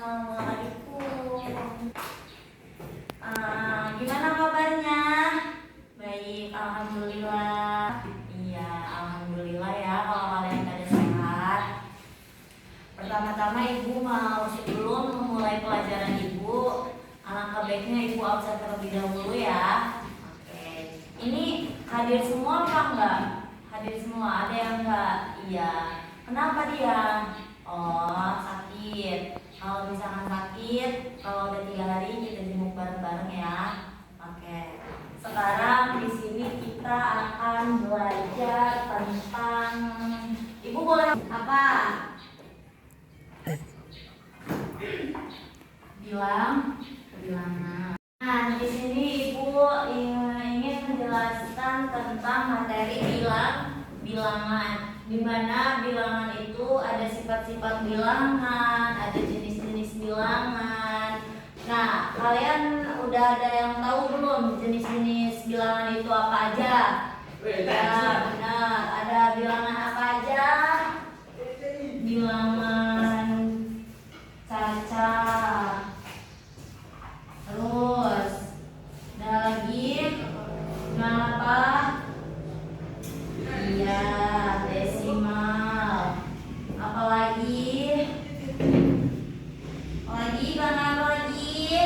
Assalamualaikum. Gimana kabarnya? Baik, alhamdulillah. Iya, alhamdulillah ya kalau kalian pada sehat. Pertama-tama Ibu mau sebelum memulai pelajaran Ibu, alangkah baiknya Ibu absen terlebih dahulu ya. Oke. Ini hadir semua apa enggak? Hadir semua, ada yang enggak? Iya. Kenapa dia? Oh, sakit. Kalau misalkan sakit, kalau udah 3 hari kita jenguk bareng-bareng ya. Oke. Sekarang di sini kita akan belajar tentang Ibu boleh apa? Bilangan. Nah, di sini Ibu ingin menjelaskan tentang materi bilangan. Di mana bilangan itu ada sifat-sifat bilangan, ada jenis-jenis bilangan. Nah, kalian udah ada yang tahu belum jenis-jenis bilangan itu apa aja? Ya, benar. Ada bilangan apa aja? Bilangan cacat. Terus, ada lagi bilangan apa? Iya, desimal. Apalagi bilangan apa lagi?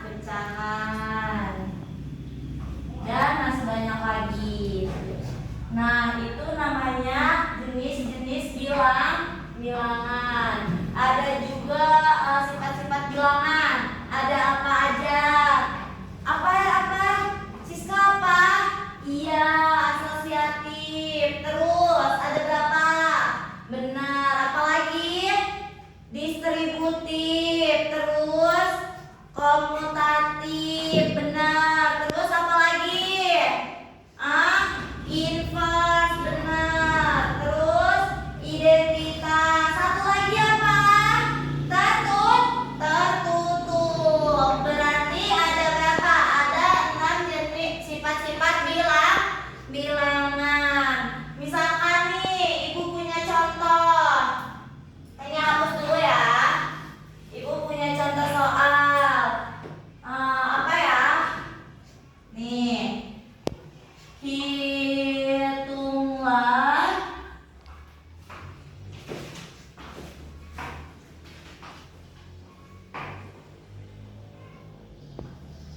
Pecahan. Dan masih banyak lagi. Nah, itu namanya jenis-jenis bilangan. Ada juga sifat-sifat bilangan. Ada apa aja? Apa? Siska apa? Iya, asosiatif. Terus ada berapa? Benar. Apalagi? Distributif. Terus komutatif. Benar. Terus apa lagi? Inverse. Benar. Terus identitas. Satu lagi apa? Tertutup. Berarti ada berapa? Ada 6 jenis sifat-sifat bilangan. Misalkan nih, Ibu punya contoh. Ini hapus dulu ya. Ibu punya contoh soal. Apa ya? Nih. Hitunglah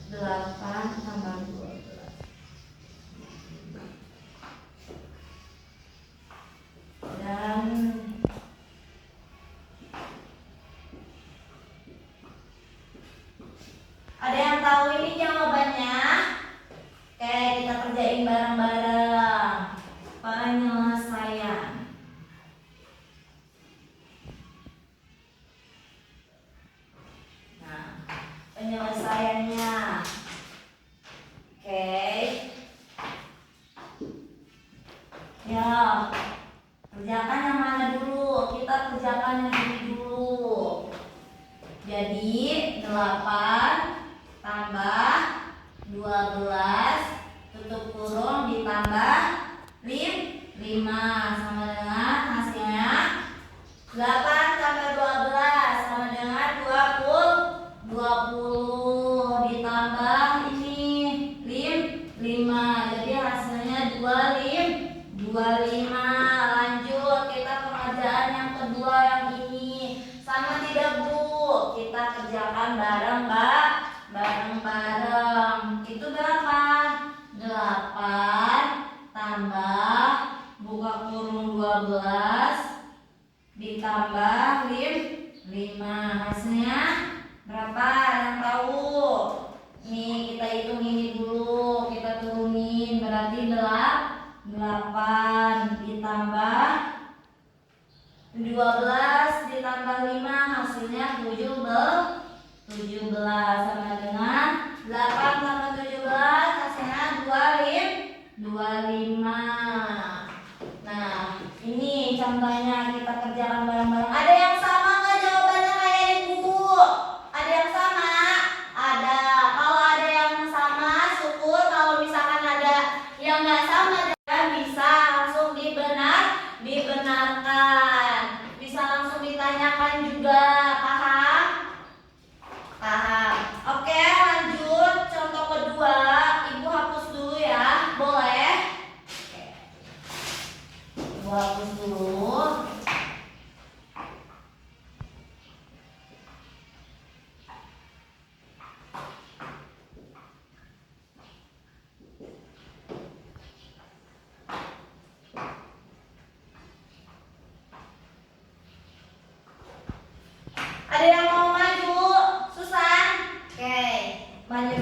8 tambah 12. Dan ada yang tahu ini jawabannya? Oke, kita kerjain bareng-bareng. Penyelesaian. Nah, penyelesaiannya. Oke. Ya, kerjakan yang mana dulu? Kita kerjakan yang ini dulu. Jadi 8 tambah 12 tutup kurung ditambah 5 sama dengan hasilnya 8 tambah 12 sama dengan 20 ditambah ini 5, jadi hasilnya 25. Lanjut, kita pengerjaan yang kedua yang ini sama tidak Bu? Kita kerjakan bareng itu berapa? 8 tambah buka kurung 12 ditambah 5, hasilnya berapa? Yang tahu? Nih, kita hitung ini dulu, kita turunin, berarti 8 ditambah 12 ditambah 5, hasilnya 17 sama dengan 8 tambah 17 hasilnya 25. Nah, ini contohnya kita kerjakan bareng-bareng. Ada yang sama nggak jawabannya kayak Ibu? Ada yang sama? Ada. Kalau ada yang sama, syukur. Kalau misalkan ada yang nggak sama, dan bisa langsung dibenarkan. Bisa langsung ditanya ditanyakan juga. Paham? Paham. Oke, lanjut. Contoh kedua, Ibu hapus dulu ya. Boleh? Oke. Ibu hapus dulu. Ada yang mau maju? Susan? Oke, maju.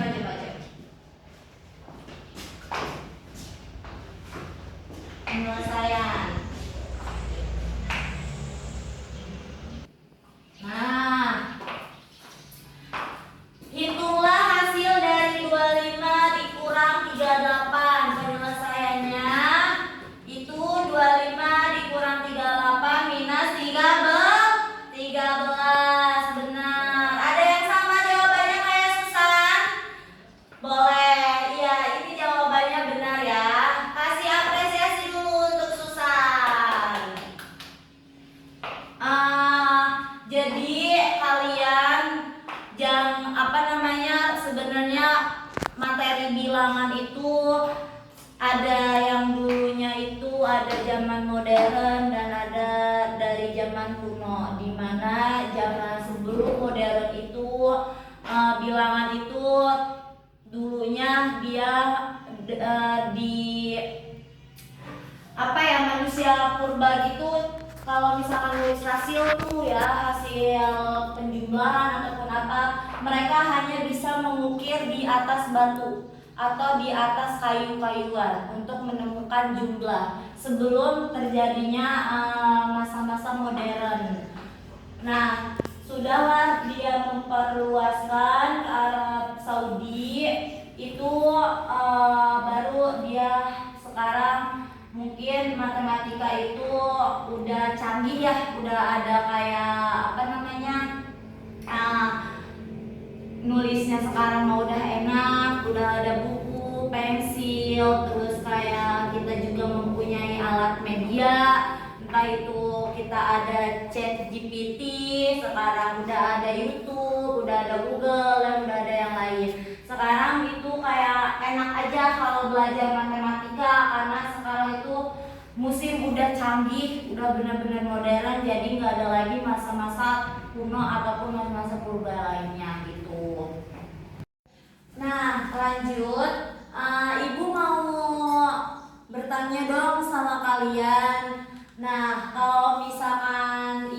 Penyelesaian. Nah, hitunglah hasil dari 25 dikurang 38. Penyelesaiannya itu 25 dikurang 38 minus 13. Benar. Ada yang sama jawabannya kayak Susan? Boleh. Iya, ini jawabannya benar ya. Kasih apresiasi dulu untuk Susan. Jadi kalian sebenarnya materi bilangan itu ada yang dulunya itu ada zaman modern dan ada dari zaman kuno, di mana zaman sebelum modern itu bilangan itu dulunya dia manusia purba gitu. Kalau misalkan nulis hasil tuh ya, hasil penjumlahan ataupun apa, mereka hanya bisa mengukir di atas batu atau di atas kayu-kayuan untuk menemukan jumlah sebelum terjadinya masa-masa modern. Nah, sudahlah dia memperluaskan ke Arab Saudi itu baru dia sekarang mungkin matematika itu udah canggih ya, udah ada kayak nulisnya sekarang udah enak, udah ada buku, pensil, terus kayak kita juga mempunyai alat media, entah itu kita ada ChatGPT, sekarang udah ada YouTube, udah ada Google, dan udah ada yang lain. Sekarang itu kayak enak aja kalau belajar matematika, karena sekarang itu musim udah canggih, udah benar-benar modern, jadi nggak ada lagi masa-masa kuno ataupun masa-masa purba lainnya gitu. Nah, lanjut, Ibu mau bertanya dong sama kalian. Nah, kalau misalkan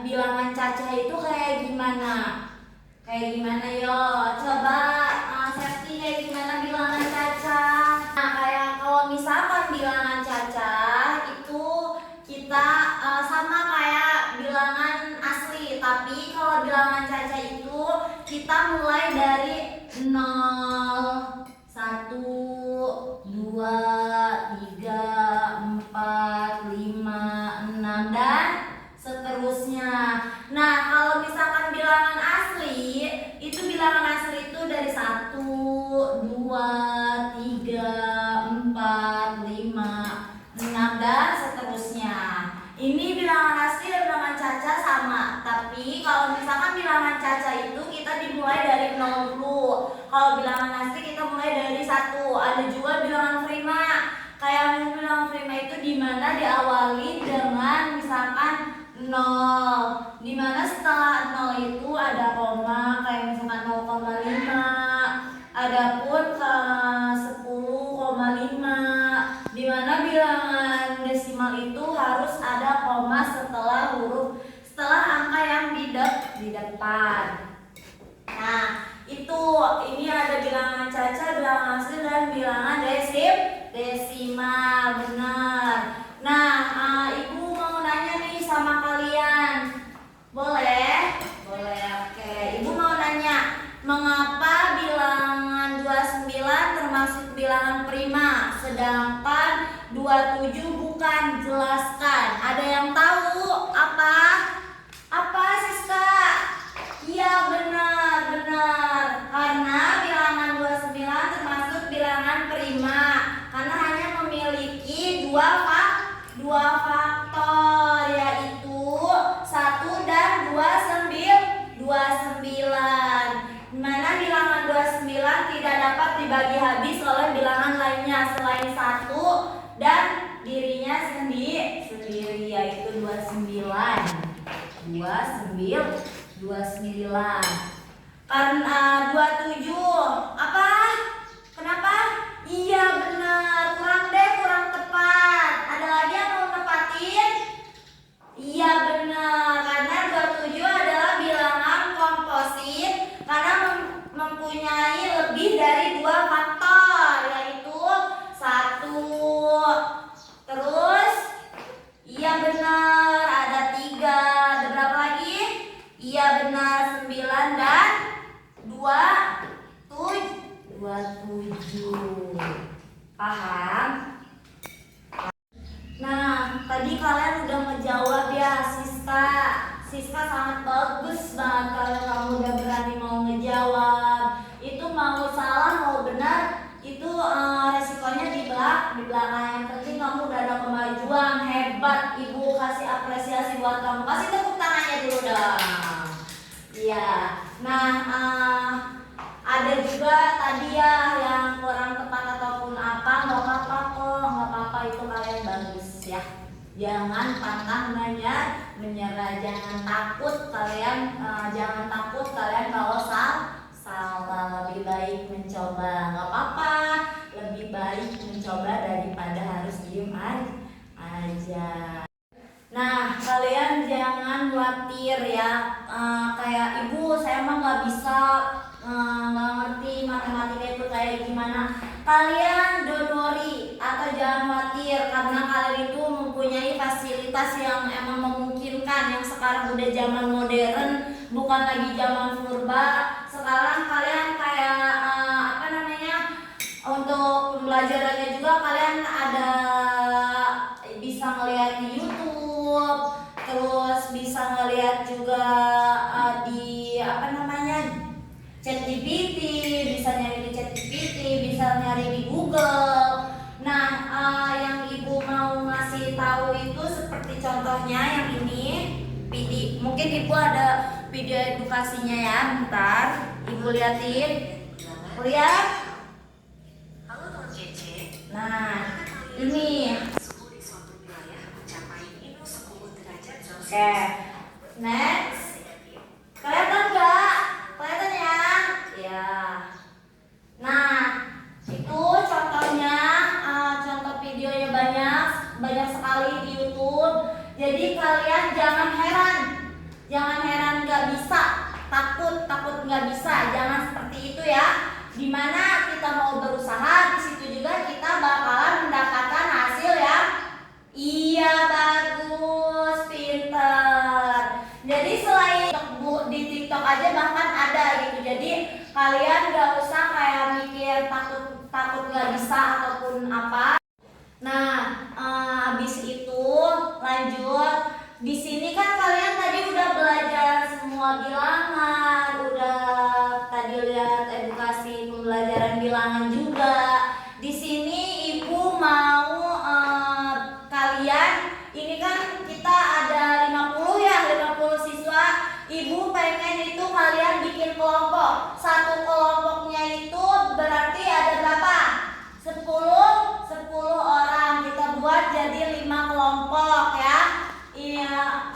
bilangan cacah itu kayak gimana? Kayak gimana yo? Coba Septi, kayak gimana bilangan cacah? Nah, kayak kalau misalkan bilangan cacah itu kita sama kayak bilangan asli, tapi kalau bilangan cacah itu kita mulai dari 0, 1, 2, 3, 4, 5, 6 dan seterusnya. Nah, kalau misalkan bilangan asli itu dari 1, 2, 3, 4, 5, 6 dan seterusnya. Ini bilangan asli dan bilangan cacah sama, tapi kalau misalkan bilangan cacah itu kita dimulai dari 0 dulu. Kalau bilangan asli kita mulai dari 1. Ada juga bilangan prima. Kayak bilangan prima itu dimana diawali dengan misalkan 0, dimana setelah 0 itu ada koma, kayak misalkan 0,5. Adapun ke 10,5, dimana bilangan desimal itu harus ada koma setelah angka yang di depan. Nah, ini ada bilangan cacah, bilangan asli dan bilangan desimal, benar. Nah, Ibu mau nanya nih sama kalian. Boleh? Boleh, oke. Ibu mau nanya, mengapa bilangan 29 termasuk bilangan prima, sedangkan 27 bukan? Jelaskan. Ada yang tahu apa? Apa, Siska? Iya, benar. Karena bilangan 29 termasuk bilangan prima, karena hanya memiliki dua faktor, yaitu 1 dan tidak dapat dibagi habis oleh bilangan lainnya selain 1 dan dirinya sendiri, yaitu 29. Karena 27 apa? Kenapa? Iya benar, kurang tepat. Ada lagi yang mau nepatin? Iya benar, karena 27 adalah bilangan komposit karena mempunyai lebih dari 2 faktor, yaitu 1. Terus iya benar, ada 3. Ada berapa lagi? Iya benar, 9 dan 27. Paham? Nah, tadi kalian udah ngejawab ya, Siska. Siska sangat bagus banget kalau kamu udah berani mau ngejawab. Itu mau salah mau benar itu resikonya di belakang. Yang penting kamu udah ada kemajuan, hebat. Ibu kasih apresiasi buat kamu. Kasih tepuk tangannya dulu dong. Iya. Nah, ada juga tadi ya yang kurang tepat ataupun apa, nggak apa-apa kok, nggak apa-apa, itu kalian bagus ya. Jangan pantang menyerah, jangan takut kalian, kalau salah, lebih baik mencoba, nggak apa-apa, lebih baik mencoba daripada harus diem aja. Nah, kalian jangan khawatir ya, kayak ibu saya mah nggak bisa, nggak ngerti matematika itu kayak gimana. Kalian don't worry atau jangan khawatir karena kalian itu mempunyai fasilitas yang emang memungkinkan. Yang sekarang udah zaman modern, bukan lagi zaman purba. Sekarang kalian kayak untuk pembelajarannya juga kalian ada bisa ngeliat di YouTube, terus bisa ngeliat juga di ChatGPT, bisa nyari di ChatGPT, bisa nyari di Google. Nah, yang ibu mau ngasih tahu itu seperti contohnya yang ini, mungkin ibu ada video edukasinya ya, bentar ibu liatin. Lihat. Nah, ini. Oke, next. Kelihatan nggak? Kelihatan ya? Ya. Nah, itu contohnya, contoh videonya banyak sekali di YouTube. Jadi kalian jangan heran nggak bisa, takut nggak bisa, jangan seperti itu ya. Dimana kita mau berusaha, di situ juga kita bakalan mendapatkan hasil yang iya, bagus, pinter. Jadi selain di TikTok aja bahkan ada gitu. Jadi kalian gak usah kayak mikir takut gak bisa ataupun apa. Nah, habis itu lanjut. Di sini kan kalian tadi udah belajar semua bilangan, udah tadi lihat edukasi pembelajaran bilangan juga. Di sini ibu mau kalian, ini kan kita ada 50 siswa. Ibu pengen itu kalian bikin kelompok. Satu kelompoknya itu berarti ada berapa? 10 orang. Kita buat jadi 5 kelompok ya. Iya,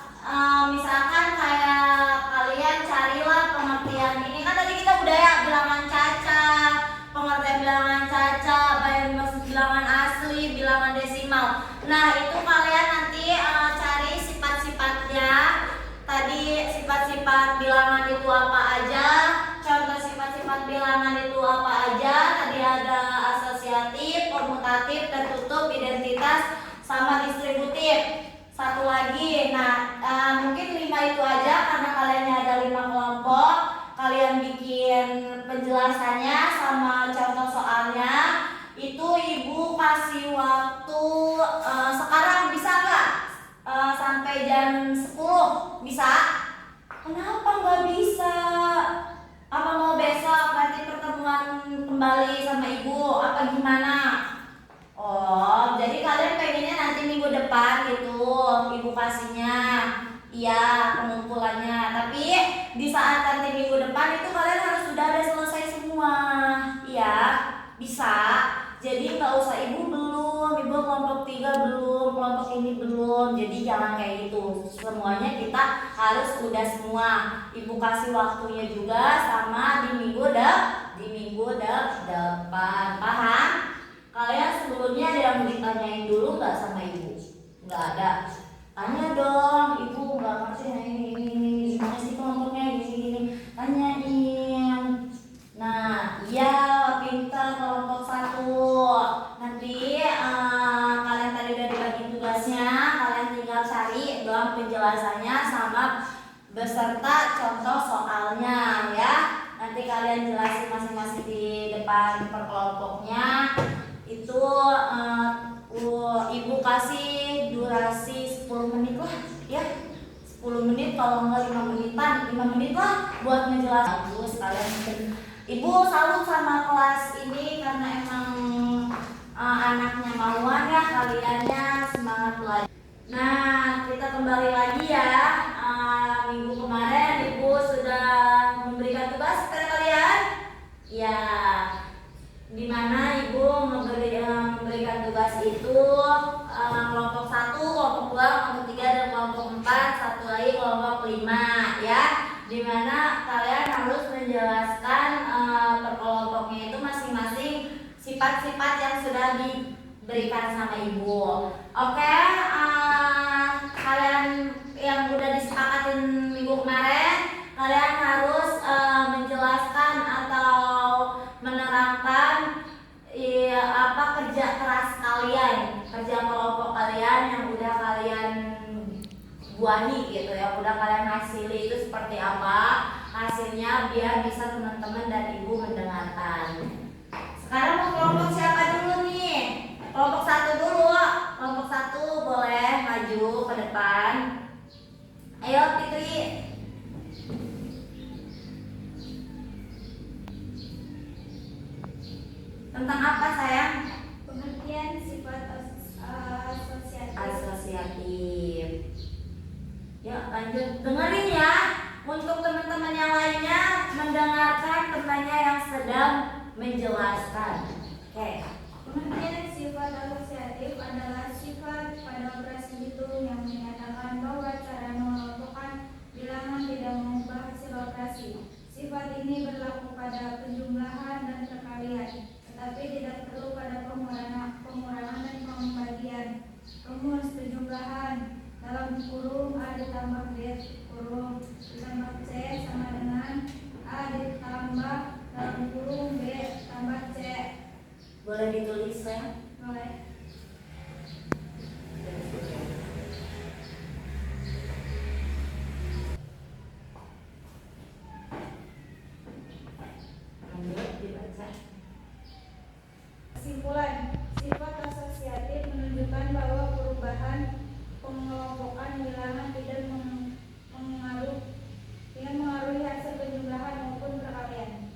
misalkan kayak kalian carilah pengertian ini kan tadi kita udah ya bilangan cacat, pengertian bilangan cacat, bilangan asli, bilangan desimal. Nah, itu kalian nanti cari sifat-sifatnya. Tadi sifat-sifat bilangan itu apa aja? Contoh sifat-sifat bilangan itu apa aja? Tadi ada asosiatif, komutatif, tertutup, identitas, sama distributif. Satu lagi, nah mungkin 5 itu aja karena kalian ada 5 kelompok. Kalian bikin penjelasannya sama contoh soalnya. Itu ibu kasih waktu sekarang bisa nggak? Sampai jam 10 bisa? Kenapa nggak bisa? Apa mau besok nanti pertemuan kembali sama ibu? Apa gimana? Oh, jadi kalian pengennya nanti minggu depan gitu ibu kasihnya. Iya, pengumpulannya. Tapi di saat nanti minggu depan itu kalian harus sudah ada selesai semua. Iya, bisa. Jadi nggak usah ibu belum, ibu kelompok 3 belum, kelompok ini belum. Jadi jangan kayak gitu. Semuanya kita harus udah semua. Ibu kasih waktunya juga sama di minggu depan. Paham? Kalian sebelumnya ada yang ditanyain dulu nggak sama ibu? Nggak ada. Tanya dong, ibu nggak ngerti ini gimana sih kelompoknya gini. Tanyain. Nah, iya pintar kelompok 1. Nanti kalian tadi udah dibagi tugasnya, kalian tinggal cari doang penjelasannya sama beserta contoh soalnya ya. Nanti kalian jelasin masing-masing di depan per kelompoknya. Itu ibu kasih durasi 10 menit lah ya. 10 menit kalau enggak 5 menitan, 5 menit lah buat ngejelasin. Bagus kalian. Ibu salut sama kelas ini karena emang anaknya mauan ya, kaliannya semangat belajar. Nah, kita kembali lagi ya. Minggu kemarin ibu sudah memberikan tugas kepada kalian. Ya, dimana ibu memberikan tugas itu kelompok 1, kelompok 2, kelompok 3, dan kelompok 4, satu lagi kelompok 5 ya. Dimana kalian harus menjelaskan per kelompoknya itu masing-masing sifat-sifat yang sudah diberikan sama ibu. Oke, kalian yang udah disepakatin minggu kemarin, kalian harus menjelaskan atau menerangkan kerja keras kalian, kerja kelompok kalian yang udah kalian buahi gitu ya, udah kalian hasili itu seperti apa hasilnya, biar bisa teman-teman dan ibu mendengarkan. Sekarang mau kelompok siapa dulu nih? Kelompok 1 dulu. Kelompok 1 boleh maju ke depan. Ayo Fitri. Tentang apa sayang? Pengertian sifat asosiatif. Ya lanjut, dengerin ya. Untuk teman-teman yang lainnya mendengarkan temannya yang sedang menjelaskan. Oke. Pengertian sifat asosiatif adalah sifat pada operasi hitung yang menyatakan bahwa cara mengelompokkan bilangan tidak mengubah hasil operasi. Sifat ini berlaku pada penjumlahan dan perkalian, tetapi tidak perlu pada pengurangan dan pembagian. Rumus penjumlahan dalam kurung A ditambah B kurung ditambah C sama dengan A ditambah dalam kurung B tambah C. Boleh ditulis ya? Boleh. Lanjut dibaca. Kesimpulan, sifat asosiatif menunjukkan bahwa perubahan pengelompokan bilangan tidak mengaruhi hasil penjumlahan maupun perkalian.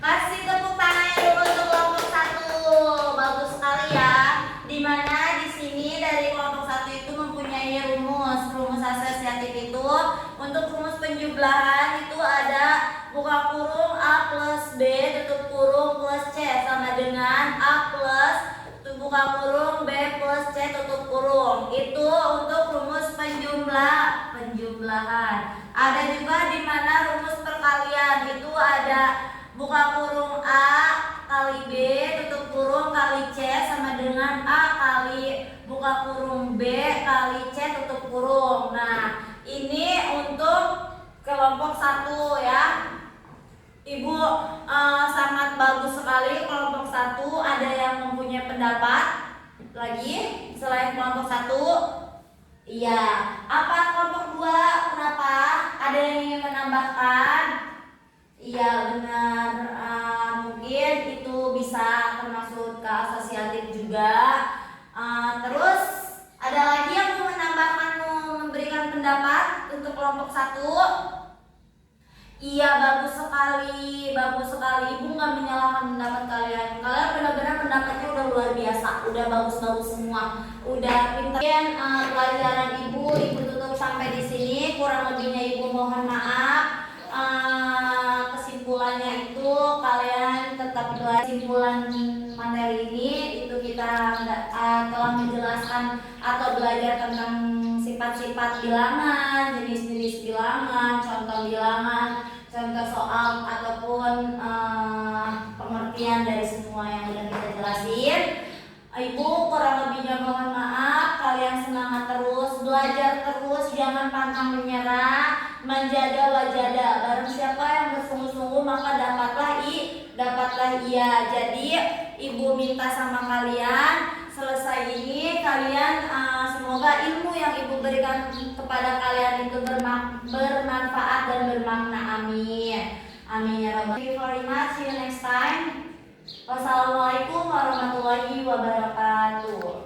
Kasih tepuk tangan dulu untuk kelompok 1. Bagus sekali ya. Dimana di sini dari kelompok 1 itu mempunyai rumus asosiatif itu. Untuk rumus penjumlahan itu ada buka kurung A plus B tutup kurung plus C sama dengan A plus buka kurung B plus C tutup kurung. Itu untuk rumus penjumlahan. Ada juga di mana rumus perkalian itu ada buka kurung A kali B tutup kurung kali C sama dengan A kali buka kurung B kali C tutup kurung. Nah, ini untuk kelompok 1 ya. Ibu sangat bagus sekali kelompok 1. Ada yang mempunyai pendapat lagi selain kelompok 1? Iya. Apa kelompok 2? Kenapa? Ada yang ingin menambahkan? Iya benar. Mungkin itu bisa termasuk ke asosiatif juga. Terus ada lagi yang mau menambahkan, memberikan pendapat untuk kelompok 1? Iya bagus sekali, bagus sekali. Ibu nggak menyalahkan pendapat kalian. Kalian benar-benar pendapatnya udah luar biasa, udah bagus-bagus semua, udah pintar. Mungkin pelajaran ibu tutup sampai di sini. Kurang lebihnya ibu mohon maaf. Kesimpulannya itu kalian tetap belajar. kesimpulan materi ini itu kita telah menjelaskan atau belajar tentang sifat-sifat bilangan, jenis-jenis bilangan, contoh soal ataupun pengertian dari semua yang sudah kita jelasin. Ibu kurang lebihnya mohon maaf. Kalian semangat terus, belajar terus, jangan pantang menyerah, menjaga wajada. Barang siapa yang bersungguh-sungguh maka dapatlah ia. Jadi ibu minta sama kalian selesai ini kalian semoga ilmu yang ibu berikan kepada kalian itu bermanfaat dan bermakna. Amin. Amin ya rabbal. Thank you very much. See you next time. Wassalamualaikum warahmatullahi wabarakatuh.